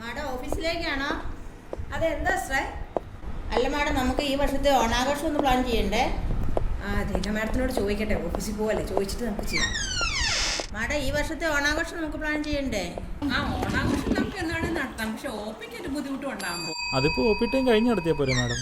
Madam ഓഫീസിലേക്കാണോ? അതെന്താ ശ്രേ? അല്ല madam, നമുക്ക് ഈ വർഷത്തെ ഓണാഘോഷം ഒന്ന് പ്ലാൻ ചെയ്യണ്ടേ? അതെ, മാഡത്തിനോട് ചോദിക്കട്ടെ, ഓഫീസിൽ പോവല്ലേ, ചോദിച്ചിട്ട് നമുക്ക് ചെയ്യാം. മാഡം, ഈ വർഷത്തെ ഓണാഘോഷം നമുക്ക് പ്ലാൻ ചെയ്യണ്ടേ? ഓണാഘോഷം നമുക്ക് എന്താണ് നടത്താം, പക്ഷെ ഓപ്പിക്ക് ഒരു ബുദ്ധിമുട്ടും ഉണ്ടാകുമ്പോൾ അതിപ്പോ ഓപ്പിട്ടേയും കഴിഞ്ഞ് നടത്തിയാൽ പോരെ മാഡം?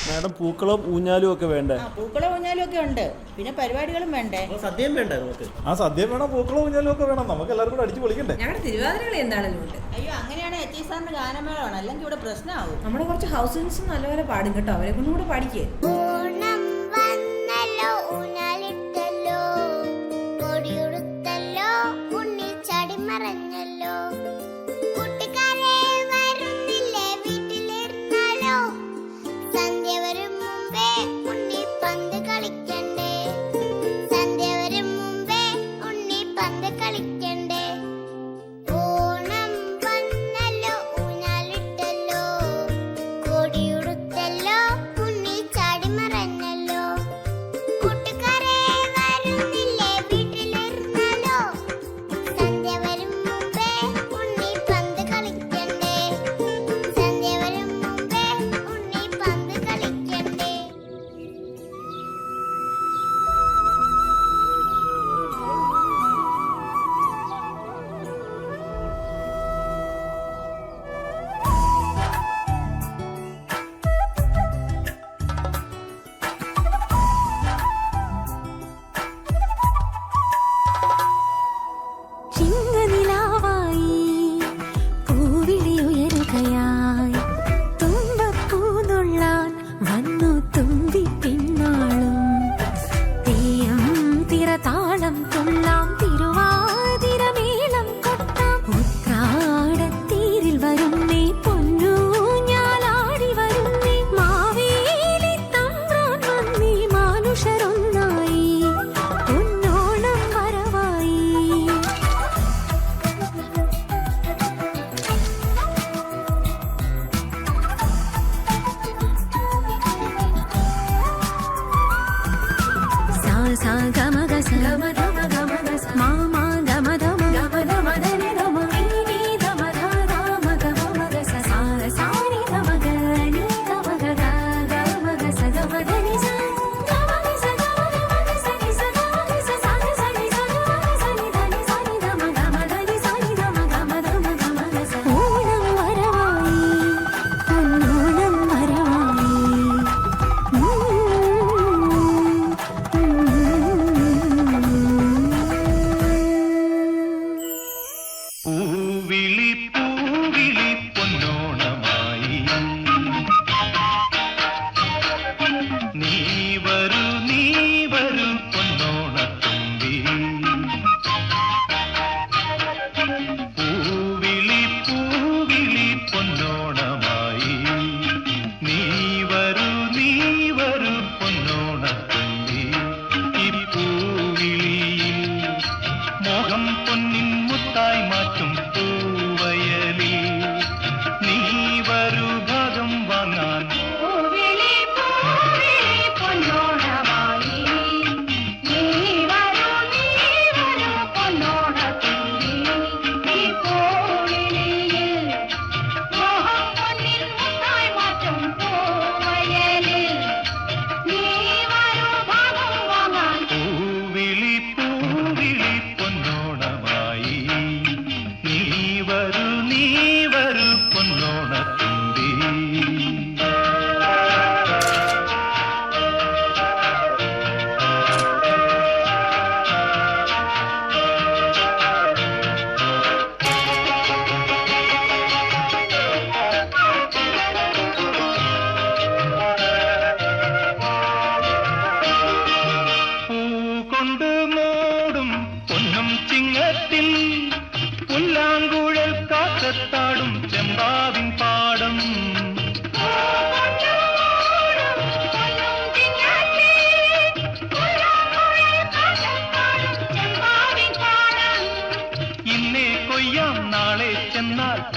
മാഡം പൂക്കളും ഊഞ്ഞാലും ഒക്കെ വേണ്ടേ? പൂക്കളും ഊഞ്ഞാലും ഒക്കെ ഉണ്ട്, പിന്നെ പരിപാടികളും വേണ്ടേ? സദ്യയും വേണ്ടേ നമുക്ക്? സദ്യ വേണം, പൂക്കളും ഊഞ്ഞാലും ഒക്കെ വേണം. നമുക്ക് എല്ലാവരും കൂടെ അടിച്ചു പൊളിക്കണ്ടേ? ഞങ്ങളുടെ തിരുവാതിരകളി എന്താണെങ്കിലും ഉണ്ട്. അയ്യോ, അങ്ങനെയാണ് എത്തി സാറിന്റെ ഗാനമേളമാണ്, അല്ലെങ്കിൽ ഇവിടെ പ്രശ്നമാവും. നമ്മുടെ കുറച്ച് ഹൗസിൻസും നല്ലപോലെ പാടും കേട്ടോ, അവരെ കൊണ്ടും കൂടെ പാടിക്കേ.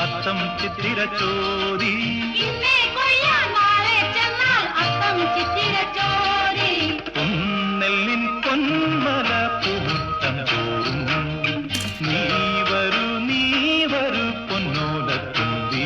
അത്തം ചിത്തിരച്ചോരി പൊന്നെല്ലിൻ പൊന്മല പൂമുറ്റം തോറും നീ വരൂ പൊന്നോലത്തുമ്പി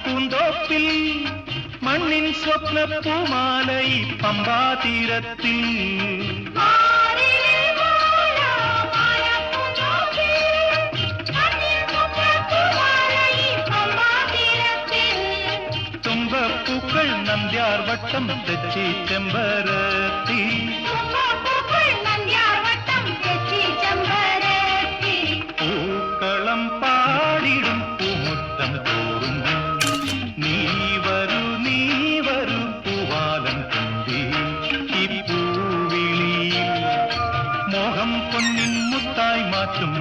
പൂന്തോപ്പിൽ മണ്ണിൻ സ്വപ്ന പൂമാലൈ പമ്പാതീരത്തിൽ തുമ്പപ്പൂക്കൾ നന്ദ്യാർവട്ടം തെച്ചി ചെമ്പരത്തി പൂക്കളം പാടിടും പൂമുറ്റം തോറും നീ വരൂ പൂവാലൻ തുമ്പി ഈ പൂവിളിയിൽ മോഹം പൊന്നിൻ മുത്തായി മാറ്റും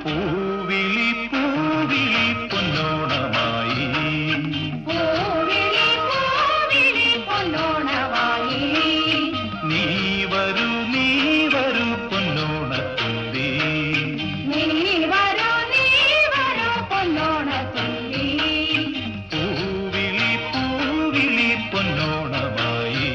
പൂവിളി പൂവിളി പൊന്നോണമായി നീ വരൂ പൊന്നോണത്തുമ്പി പൂവിളി പൂവിളി പൊന്നോണമായി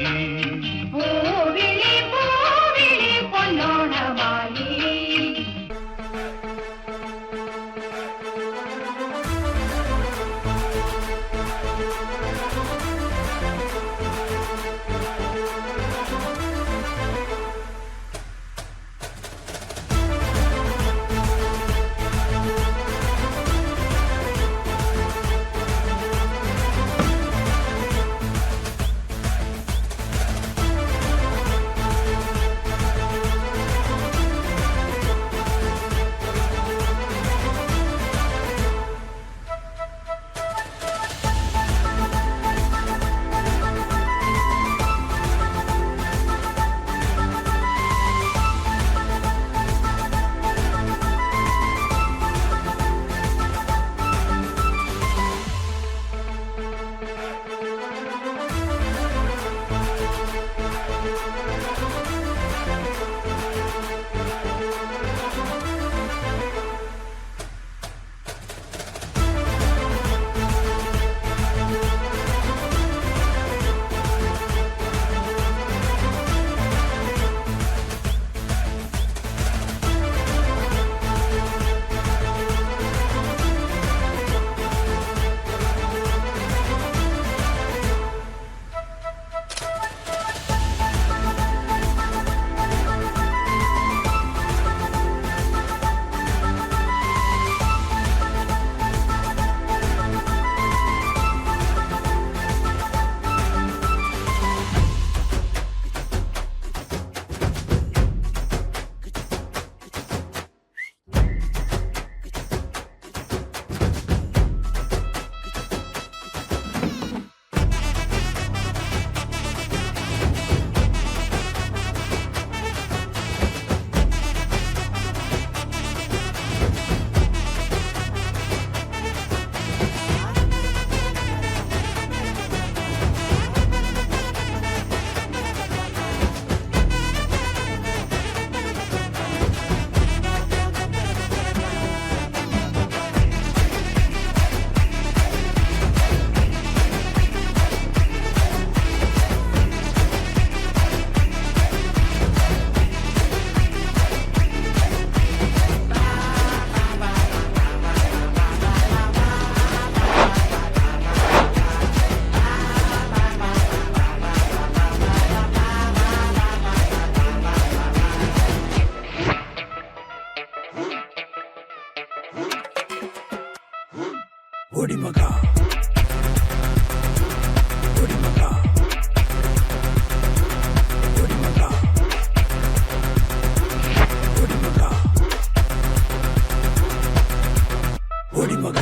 ഒടിമക ഒടിമക ഒടിമക ഒടിമക ഒടിമക